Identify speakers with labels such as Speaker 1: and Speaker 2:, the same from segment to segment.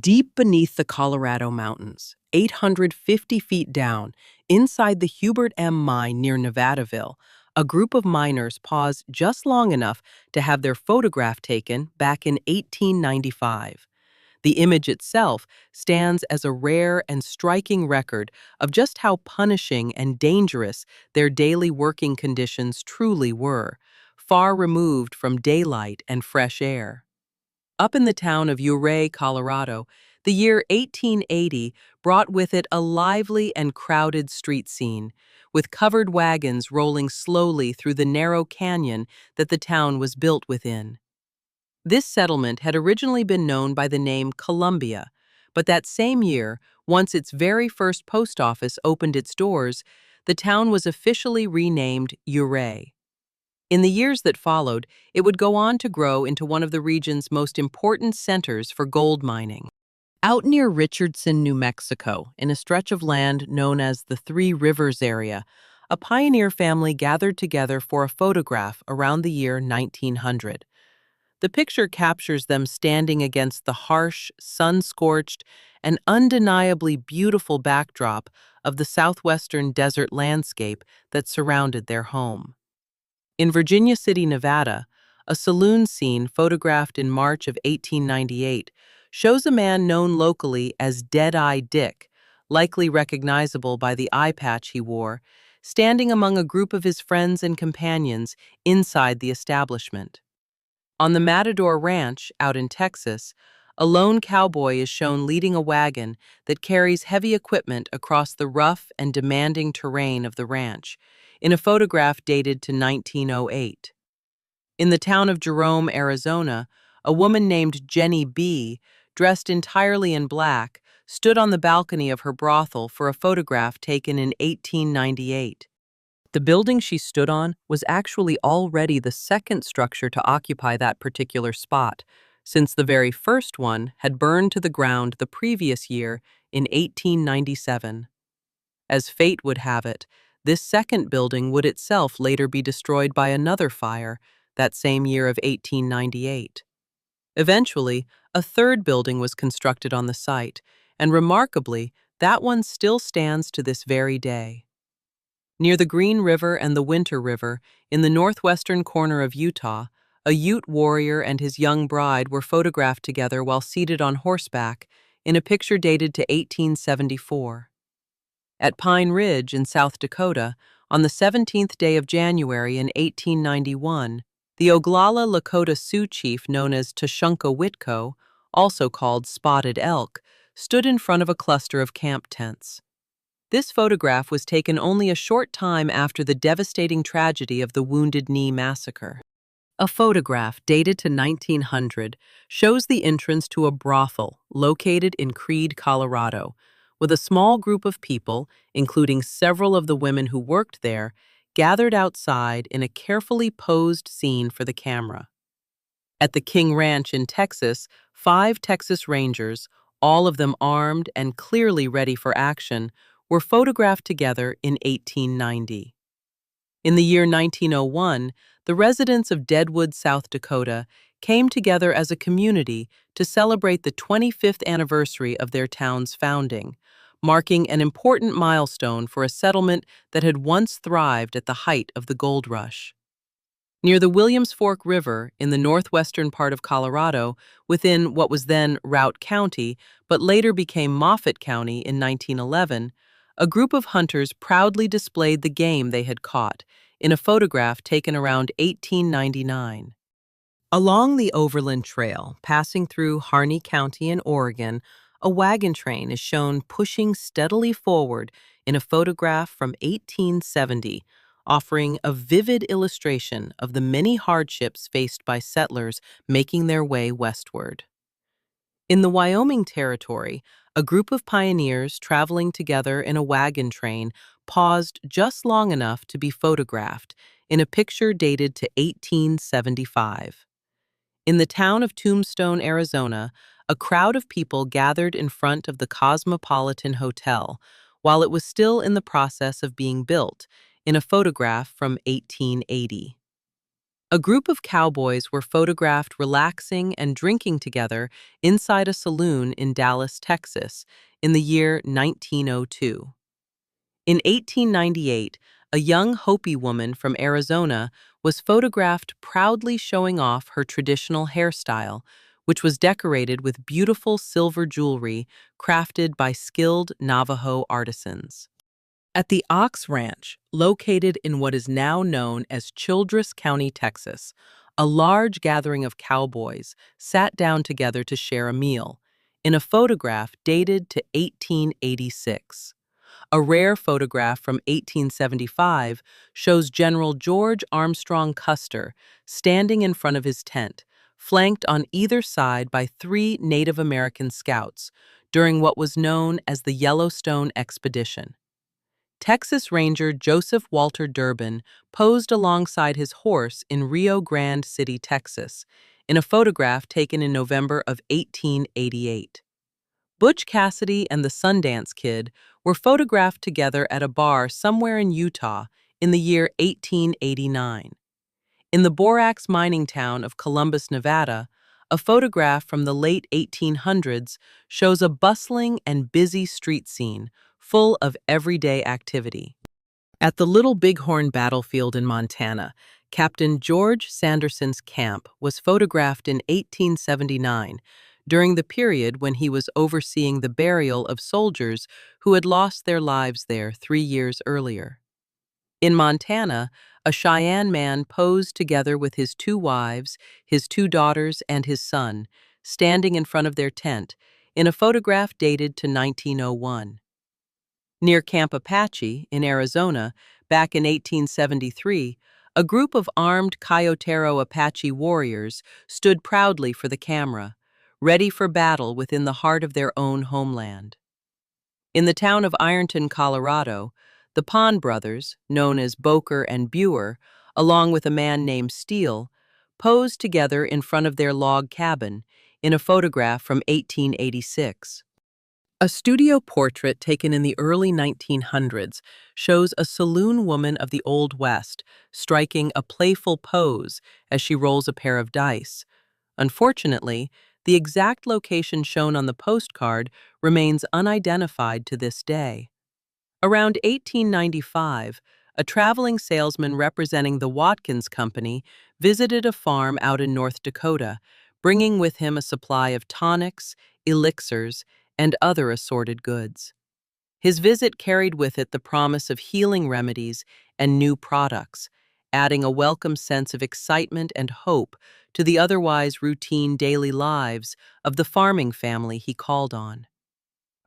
Speaker 1: Deep beneath the Colorado mountains, 850 feet down, inside the Hubert M. mine near Nevadaville, a group of miners paused just long enough to have their photograph taken back in 1895. The image itself stands as a rare and striking record of just how punishing and dangerous their daily working conditions truly were, far removed from daylight and fresh air. Up in the town of Ouray, Colorado, the year 1880 brought with it a lively and crowded street scene, with covered wagons rolling slowly through the narrow canyon that the town was built within. This settlement had originally been known by the name Columbia, but that same year, once its very first post office opened its doors, the town was officially renamed Ouray. In the years that followed, it would go on to grow into one of the region's most important centers for gold mining. Out near Richardson, New Mexico, in a stretch of land known as the Three Rivers area, a pioneer family gathered together for a photograph around the year 1900. The picture captures them standing against the harsh, sun-scorched, and undeniably beautiful backdrop of the southwestern desert landscape that surrounded their home. In Virginia City, Nevada, a saloon scene photographed in March of 1898 shows a man known locally as Dead-Eye Dick, likely recognizable by the eye patch he wore, standing among a group of his friends and companions inside the establishment. On the Matador Ranch, out in Texas, a lone cowboy is shown leading a wagon that carries heavy equipment across the rough and demanding terrain of the ranch, in a photograph dated to 1908. In the town of Jerome, Arizona, a woman named Jenny B., dressed entirely in black, stood on the balcony of her brothel for a photograph taken in 1898. The building she stood on was actually already the second structure to occupy that particular spot, since the very first one had burned to the ground the previous year in 1897. As fate would have it, this second building would itself later be destroyed by another fire that same year of 1898. Eventually, a third building was constructed on the site, and remarkably, that one still stands to this very day. Near the Green River and the Winter River, in the northwestern corner of Utah, a Ute warrior and his young bride were photographed together while seated on horseback in a picture dated to 1874. At Pine Ridge in South Dakota, on the 17th day of January in 1891, the Oglala Lakota Sioux chief known as Tushunka Whitko, also called Spotted Elk, stood in front of a cluster of camp tents. This photograph was taken only a short time after the devastating tragedy of the Wounded Knee Massacre. A photograph dated to 1900 shows the entrance to a brothel located in Creede, Colorado, with a small group of people, including several of the women who worked there, gathered outside in a carefully posed scene for the camera. At the King Ranch in Texas, 5 Texas Rangers, all of them armed and clearly ready for action, were photographed together in 1890. In the year 1901, the residents of Deadwood, South Dakota, came together as a community to celebrate the 25th anniversary of their town's founding, marking an important milestone for a settlement that had once thrived at the height of the gold rush. Near the Williams Fork River, in the northwestern part of Colorado, within what was then Routt County, but later became Moffett County in 1911, a group of hunters proudly displayed the game they had caught in a photograph taken around 1899. Along the Overland Trail, passing through Harney County in Oregon, a wagon train is shown pushing steadily forward in a photograph from 1870, offering a vivid illustration of the many hardships faced by settlers making their way westward. In the Wyoming Territory, a group of pioneers traveling together in a wagon train paused just long enough to be photographed in a picture dated to 1875. In the town of Tombstone, Arizona, a crowd of people gathered in front of the Cosmopolitan Hotel while it was still in the process of being built, in a photograph from 1880. A group of cowboys were photographed relaxing and drinking together inside a saloon in Dallas, Texas, in the year 1902. In 1898, a young Hopi woman from Arizona was photographed proudly showing off her traditional hairstyle, which was decorated with beautiful silver jewelry crafted by skilled Navajo artisans. At the Ox Ranch, located in what is now known as Childress County, Texas, a large gathering of cowboys sat down together to share a meal, in a photograph dated to 1886. A rare photograph from 1875 shows General George Armstrong Custer standing in front of his tent, flanked on either side by 3 Native American scouts during what was known as the Yellowstone Expedition. Texas Ranger Joseph Walter Durbin posed alongside his horse in Rio Grande City, Texas, in a photograph taken in November of 1888. Butch Cassidy and the Sundance Kid were photographed together at a bar somewhere in Utah in the year 1889. In the borax mining town of Columbus, Nevada, a photograph from the late 1800s shows a bustling and busy street scene full of everyday activity. At the Little Bighorn battlefield in Montana, Captain George Sanderson's camp was photographed in 1879, during the period when he was overseeing the burial of soldiers who had lost their lives there 3 years earlier. In Montana, a Cheyenne man posed together with his 2 wives, his 2 daughters, and his son, standing in front of their tent, in a photograph dated to 1901. Near Camp Apache, in Arizona, back in 1873, a group of armed Coyotero Apache warriors stood proudly for the camera, ready for battle within the heart of their own homeland. In the town of Ironton, Colorado, the Pond brothers, known as Boker and Buer, along with a man named Steele, posed together in front of their log cabin in a photograph from 1886. A studio portrait taken in the early 1900s shows a saloon woman of the Old West striking a playful pose as she rolls a pair of dice. Unfortunately, the exact location shown on the postcard remains unidentified to this day. Around 1895, a traveling salesman representing the Watkins Company visited a farm out in North Dakota, bringing with him a supply of tonics, elixirs, and other assorted goods. His visit carried with it the promise of healing remedies and new products, adding a welcome sense of excitement and hope to the otherwise routine daily lives of the farming family he called on.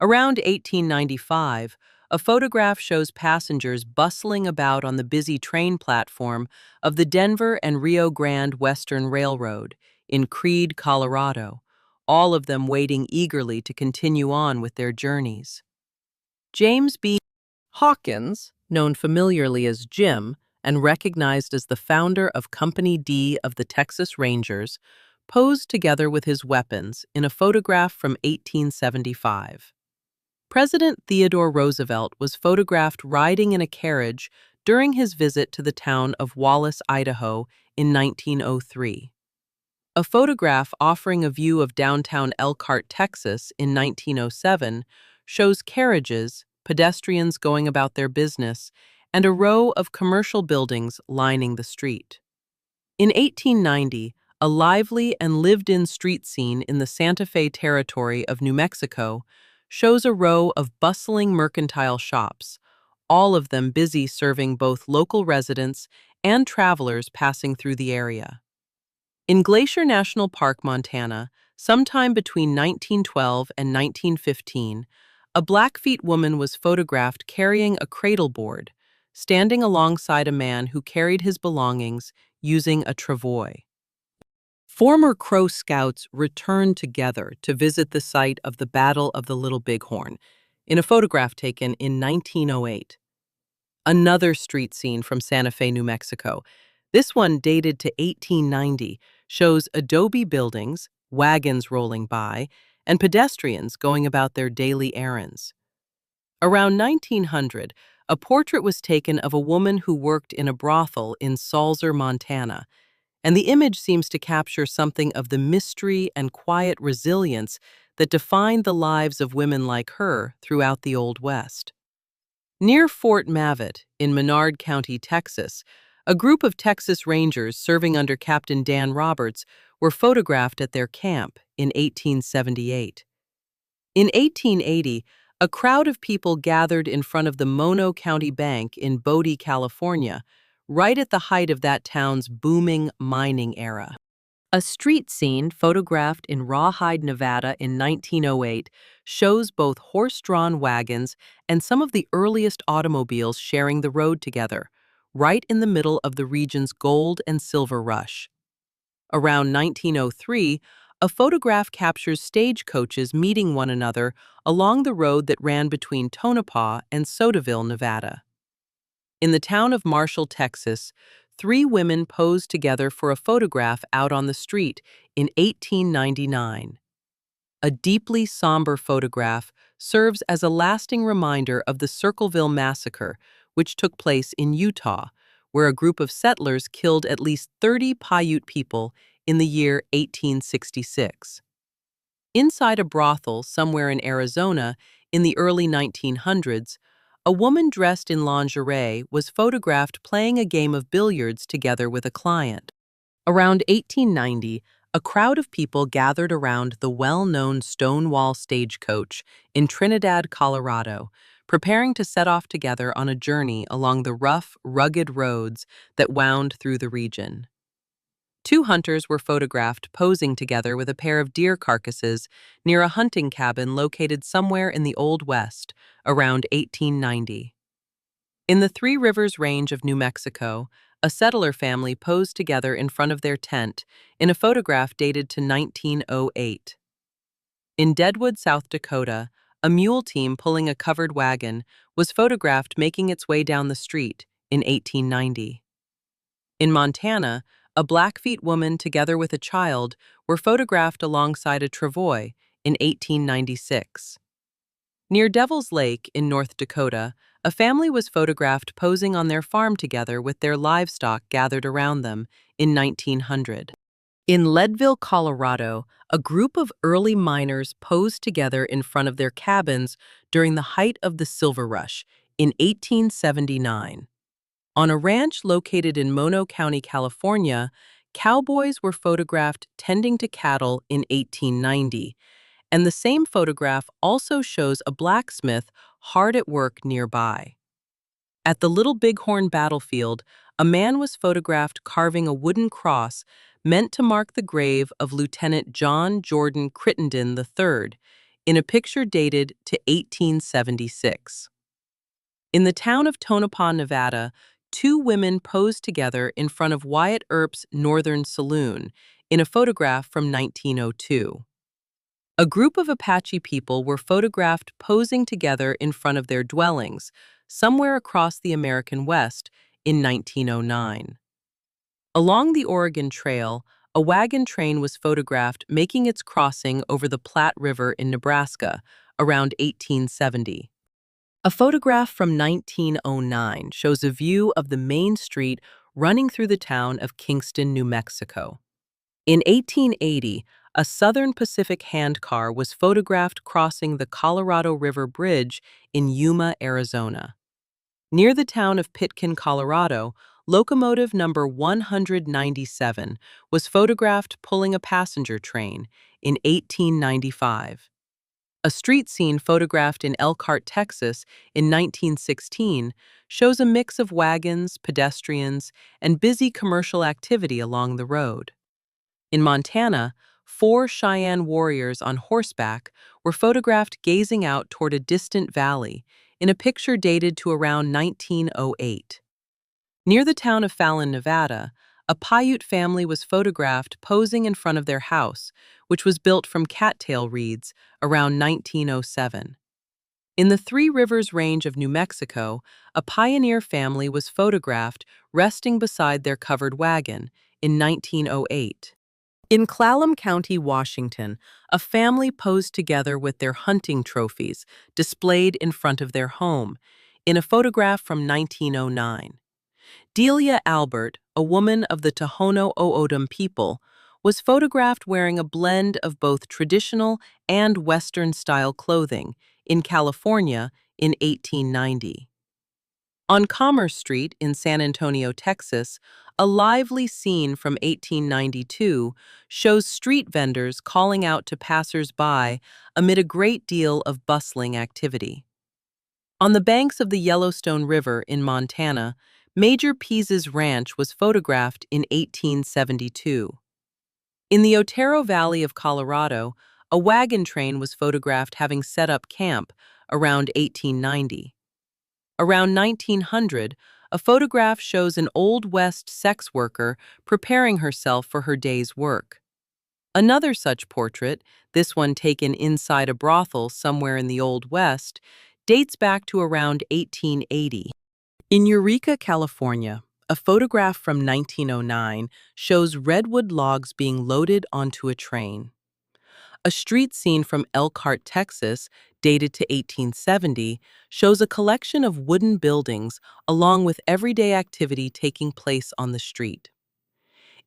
Speaker 1: Around 1895, a photograph shows passengers bustling about on the busy train platform of the Denver and Rio Grande Western Railroad in Creede, Colorado, all of them waiting eagerly to continue on with their journeys. James B. Hawkins, known familiarly as Jim and recognized as the founder of Company D of the Texas Rangers, posed together with his weapons in a photograph from 1875. President Theodore Roosevelt was photographed riding in a carriage during his visit to the town of Wallace, Idaho in 1903. A photograph offering a view of downtown Elkhart, Texas in 1907 shows carriages, pedestrians going about their business, and a row of commercial buildings lining the street. In 1890, a lively and lived-in street scene in the Santa Fe Territory of New Mexico shows a row of bustling mercantile shops, all of them busy serving both local residents and travelers passing through the area. In Glacier National Park, Montana, sometime between 1912 and 1915, a Blackfeet woman was photographed carrying a cradle board, standing alongside a man who carried his belongings using a travois. Former Crow Scouts returned together to visit the site of the Battle of the Little Bighorn in a photograph taken in 1908. Another street scene from Santa Fe, New Mexico, this one dated to 1890, shows adobe buildings, wagons rolling by, and pedestrians going about their daily errands. Around 1900, a portrait was taken of a woman who worked in a brothel in Salzer, Montana, And the image seems to capture something of the mystery and quiet resilience that defined the lives of women like her throughout the Old West. Near Fort Mavett in Menard County, Texas, a group of Texas Rangers serving under Captain Dan Roberts were photographed at their camp in 1878. In 1880, a crowd of people gathered in front of the Mono County Bank in Bodie, California, right at the height of that town's booming mining era. A street scene photographed in Rawhide, Nevada in 1908 shows both horse-drawn wagons and some of the earliest automobiles sharing the road together, right in the middle of the region's gold and silver rush. Around 1903, a photograph captures stagecoaches meeting one another along the road that ran between Tonopah and Sodaville, Nevada. In the town of Marshall, Texas, three women posed together for a photograph out on the street in 1899. A deeply somber photograph serves as a lasting reminder of the Circleville Massacre, which took place in Utah, where a group of settlers killed at least 30 Paiute people in the year 1866. Inside a brothel somewhere in Arizona in the early 1900s, a woman dressed in lingerie was photographed playing a game of billiards together with a client. Around 1890, a crowd of people gathered around the well-known Stonewall stagecoach in Trinidad, Colorado, preparing to set off together on a journey along the rough, rugged roads that wound through the region. Two hunters were photographed posing together with a pair of deer carcasses near a hunting cabin located somewhere in the Old West, around 1890. In the Three Rivers Range of New Mexico, a settler family posed together in front of their tent in a photograph dated to 1908. In Deadwood, South Dakota, a mule team pulling a covered wagon was photographed making its way down the street in 1890. In Montana, a Blackfeet woman together with a child were photographed alongside a travois in 1896. Near Devil's Lake in North Dakota, a family was photographed posing on their farm together with their livestock gathered around them in 1900. In Leadville, Colorado, a group of early miners posed together in front of their cabins during the height of the Silver Rush in 1879. On a ranch located in Mono County, California, cowboys were photographed tending to cattle in 1890, and the same photograph also shows a blacksmith hard at work nearby. At the Little Bighorn battlefield, a man was photographed carving a wooden cross meant to mark the grave of Lieutenant John Jordan Crittenden III in a picture dated to 1876. In the town of Tonopah, Nevada, two women posed together in front of Wyatt Earp's Northern Saloon in a photograph from 1902. A group of Apache people were photographed posing together in front of their dwellings, somewhere across the American West, in 1909. Along the Oregon Trail, a wagon train was photographed making its crossing over the Platte River in Nebraska around 1870. A photograph from 1909 shows a view of the main street running through the town of Kingston, New Mexico. In 1880, a Southern Pacific handcar was photographed crossing the Colorado River Bridge in Yuma, Arizona. Near the town of Pitkin, Colorado, locomotive number 197 was photographed pulling a passenger train in 1895. A street scene photographed in Elkhart, Texas in 1916 shows a mix of wagons, pedestrians, and busy commercial activity along the road. In Montana, four Cheyenne warriors on horseback were photographed gazing out toward a distant valley in a picture dated to around 1908. Near the town of Fallon, Nevada, a Paiute family was photographed posing in front of their house, which was built from cattail reeds around 1907. In the Three Rivers Range of New Mexico, a pioneer family was photographed resting beside their covered wagon in 1908. In Clallam County, Washington, a family posed together with their hunting trophies displayed in front of their home in a photograph from 1909. Delia Albert, a woman of the Tohono O'odham people, was photographed wearing a blend of both traditional and Western-style clothing in California in 1890. On Commerce Street in San Antonio, Texas, a lively scene from 1892 shows street vendors calling out to passers-by amid a great deal of bustling activity. On the banks of the Yellowstone River in Montana, Major Pease's ranch was photographed in 1872. In the Otero Valley of Colorado, a wagon train was photographed having set up camp around 1890. Around 1900, a photograph shows an Old West sex worker preparing herself for her day's work. Another such portrait, this one taken inside a brothel somewhere in the Old West, dates back to around 1880. In Eureka, California, a photograph from 1909 shows redwood logs being loaded onto a train. A street scene from Elkhart, Texas, dated to 1870, shows a collection of wooden buildings along with everyday activity taking place on the street.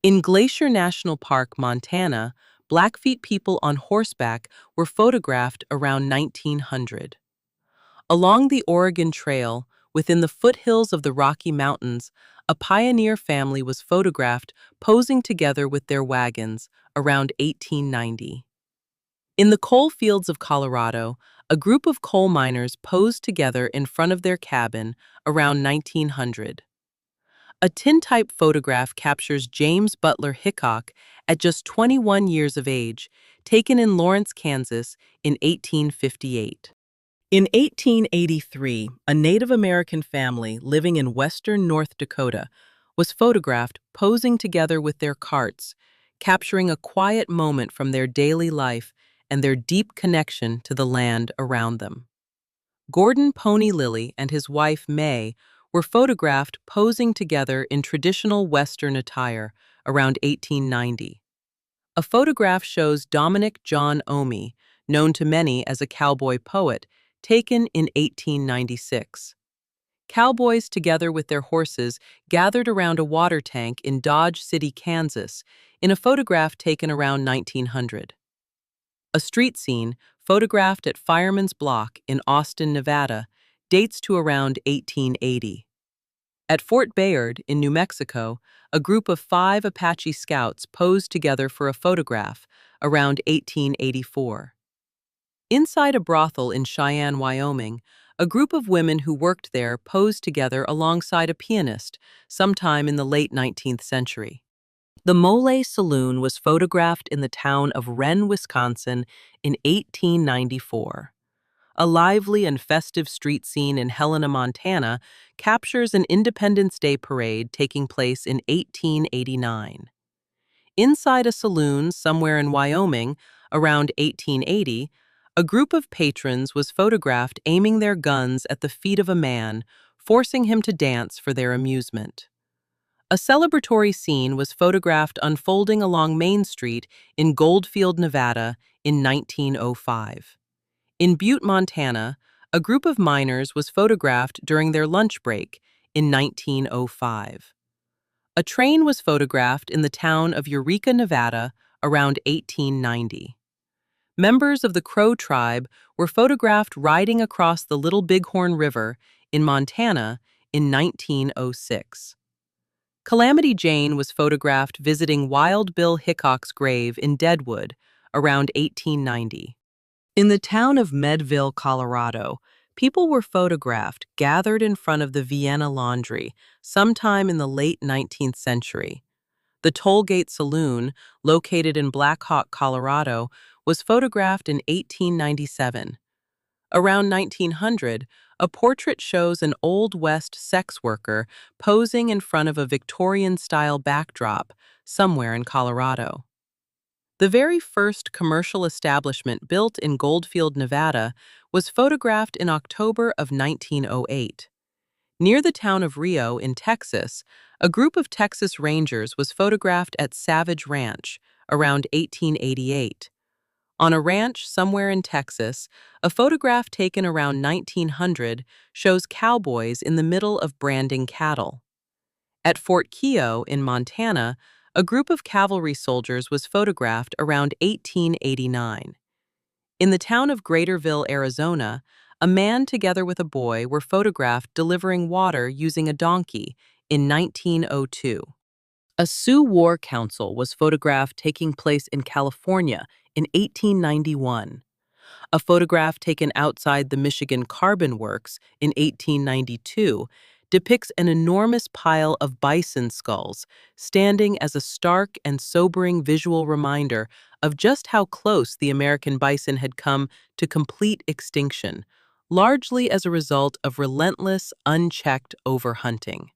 Speaker 1: In Glacier National Park, Montana, Blackfeet people on horseback were photographed around 1900. Along the Oregon Trail, within the foothills of the Rocky Mountains, a pioneer family was photographed posing together with their wagons around 1890. In the coal fields of Colorado, a group of coal miners posed together in front of their cabin around 1900. A tintype photograph captures James Butler Hickok at just 21 years of age, taken in Lawrence, Kansas in 1858. In 1883, a Native American family living in western North Dakota was photographed posing together with their carts, capturing a quiet moment from their daily life and their deep connection to the land around them. Gordon Pony Lilly and his wife May were photographed posing together in traditional Western attire around 1890. A photograph shows Dominic John Omi, known to many as a cowboy poet, taken in 1896. Cowboys, together with their horses, gathered around a water tank in Dodge City, Kansas, in a photograph taken around 1900. A street scene, photographed at Fireman's Block in Austin, Nevada, dates to around 1880. At Fort Bayard in New Mexico, a group of 5 Apache scouts posed together for a photograph around 1884. Inside a brothel in Cheyenne, Wyoming, a group of women who worked there posed together alongside a pianist sometime in the late 19th century. The Mole Saloon was photographed in the town of Wren, Wisconsin in 1894. A lively and festive street scene in Helena, Montana, captures an Independence Day parade taking place in 1889. Inside a saloon somewhere in Wyoming, around 1880, a group of patrons was photographed aiming their guns at the feet of a man, forcing him to dance for their amusement. A celebratory scene was photographed unfolding along Main Street in Goldfield, Nevada in 1905. In Butte, Montana, a group of miners was photographed during their lunch break in 1905. A train was photographed in the town of Eureka, Nevada around 1890. Members of the Crow tribe were photographed riding across the Little Bighorn River in Montana in 1906. Calamity Jane was photographed visiting Wild Bill Hickok's grave in Deadwood around 1890. In the town of Medville, Colorado, people were photographed gathered in front of the Vienna Laundry sometime in the late 19th century. The Tollgate Saloon, located in Black Hawk, Colorado, was photographed in 1897. Around 1900, a portrait shows an Old West sex worker posing in front of a Victorian-style backdrop somewhere in Colorado. The very first commercial establishment built in Goldfield, Nevada, was photographed in October of 1908. Near the town of Rio in Texas, a group of Texas Rangers was photographed at Savage Ranch around 1888. On a ranch somewhere in Texas, a photograph taken around 1900 shows cowboys in the middle of branding cattle. At Fort Keogh in Montana, a group of cavalry soldiers was photographed around 1889. In the town of Greaterville, Arizona, a man together with a boy were photographed delivering water using a donkey in 1902. A Sioux War Council was photographed taking place in California in 1891. A photograph taken outside the Michigan Carbon Works in 1892 depicts an enormous pile of bison skulls, standing as a stark and sobering visual reminder of just how close the American bison had come to complete extinction, largely as a result of relentless, unchecked overhunting.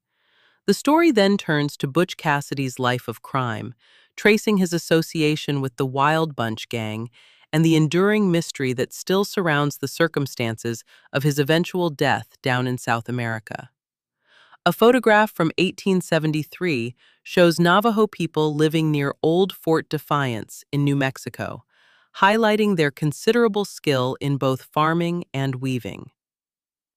Speaker 1: The story then turns to Butch Cassidy's life of crime, tracing his association with the Wild Bunch gang and the enduring mystery that still surrounds the circumstances of his eventual death down in South America. A photograph from 1873 shows Navajo people living near Old Fort Defiance in New Mexico, highlighting their considerable skill in both farming and weaving.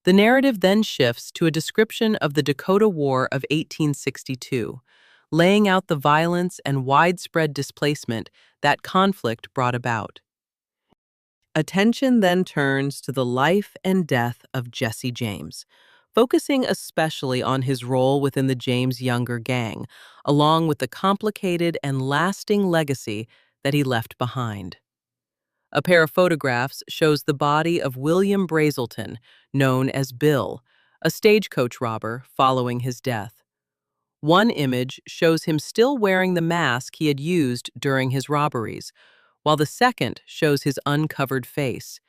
Speaker 1: The narrative then shifts to a description of the Dakota War of 1862, laying out the violence and widespread displacement that conflict brought about. Attention then turns to the life and death of Jesse James, focusing especially on his role within the James Younger gang, along with the complicated and lasting legacy that he left behind. A pair of photographs shows the body of William Brazelton, known as Bill, a stagecoach robber following his death. One image shows him still wearing the mask he had used during his robberies, while the second shows his uncovered face.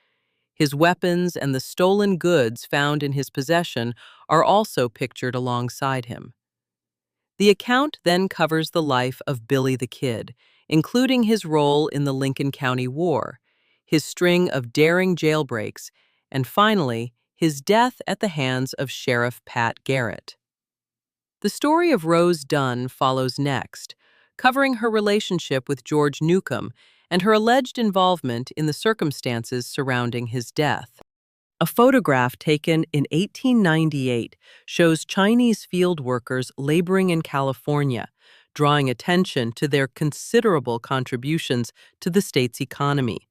Speaker 1: His weapons and the stolen goods found in his possession are also pictured alongside him. The account then covers the life of Billy the Kid, including his role in the Lincoln County War, his string of daring jailbreaks, and finally, his death at the hands of Sheriff Pat Garrett. The story of Rose Dunn follows next, covering her relationship with George Newcomb and her alleged involvement in the circumstances surrounding his death. A photograph taken in 1898 shows Chinese field workers laboring in California, drawing attention to their considerable contributions to the state's economy,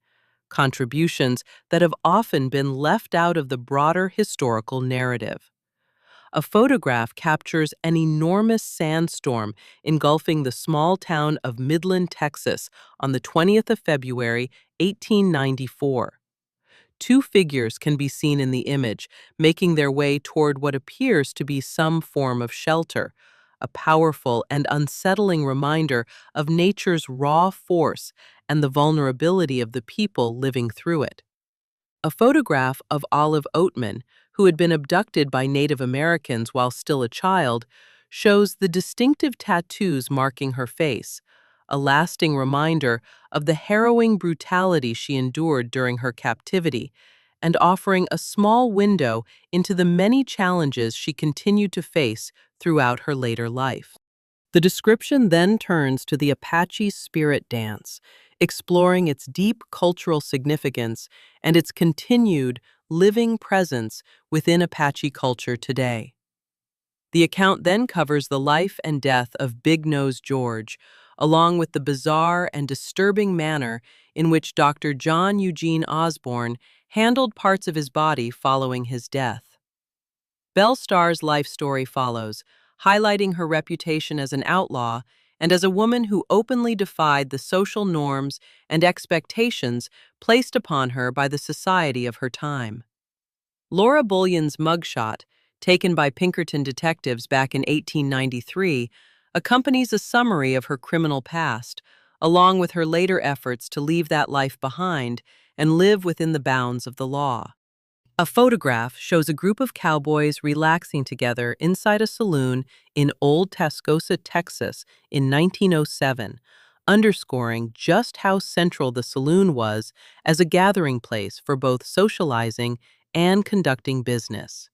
Speaker 1: contributions that have often been left out of the broader historical narrative. A photograph captures an enormous sandstorm engulfing the small town of Midland, Texas on the 20th of February, 1894. Two figures can be seen in the image, making their way toward what appears to be some form of shelter, a powerful and unsettling reminder of nature's raw force and the vulnerability of the people living through it. A photograph of Olive Oatman, who had been abducted by Native Americans while still a child, shows the distinctive tattoos marking her face, a lasting reminder of the harrowing brutality she endured during her captivity, and offering a small window into the many challenges she continued to face throughout her later life. The description then turns to the Apache spirit dance, exploring its deep cultural significance and its continued living presence within Apache culture today. The account then covers the life and death of Big Nose George, along with the bizarre and disturbing manner in which Dr. John Eugene Osborne handled parts of his body following his death. Belle Starr's life story follows, highlighting her reputation as an outlaw and as a woman who openly defied the social norms and expectations placed upon her by the society of her time. Laura Bullion's mugshot, taken by Pinkerton detectives back in 1893, accompanies a summary of her criminal past, along with her later efforts to leave that life behind and live within the bounds of the law. A photograph shows a group of cowboys relaxing together inside a saloon in Old Tascosa, Texas in 1907, underscoring just how central the saloon was as a gathering place for both socializing and conducting business.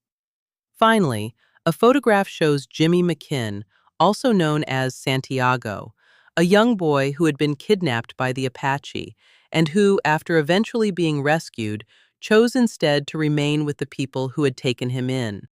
Speaker 1: Finally, a photograph shows Jimmy McKinn, also known as Santiago, a young boy who had been kidnapped by the Apache and who, after eventually being rescued, chose instead to remain with the people who had taken him in.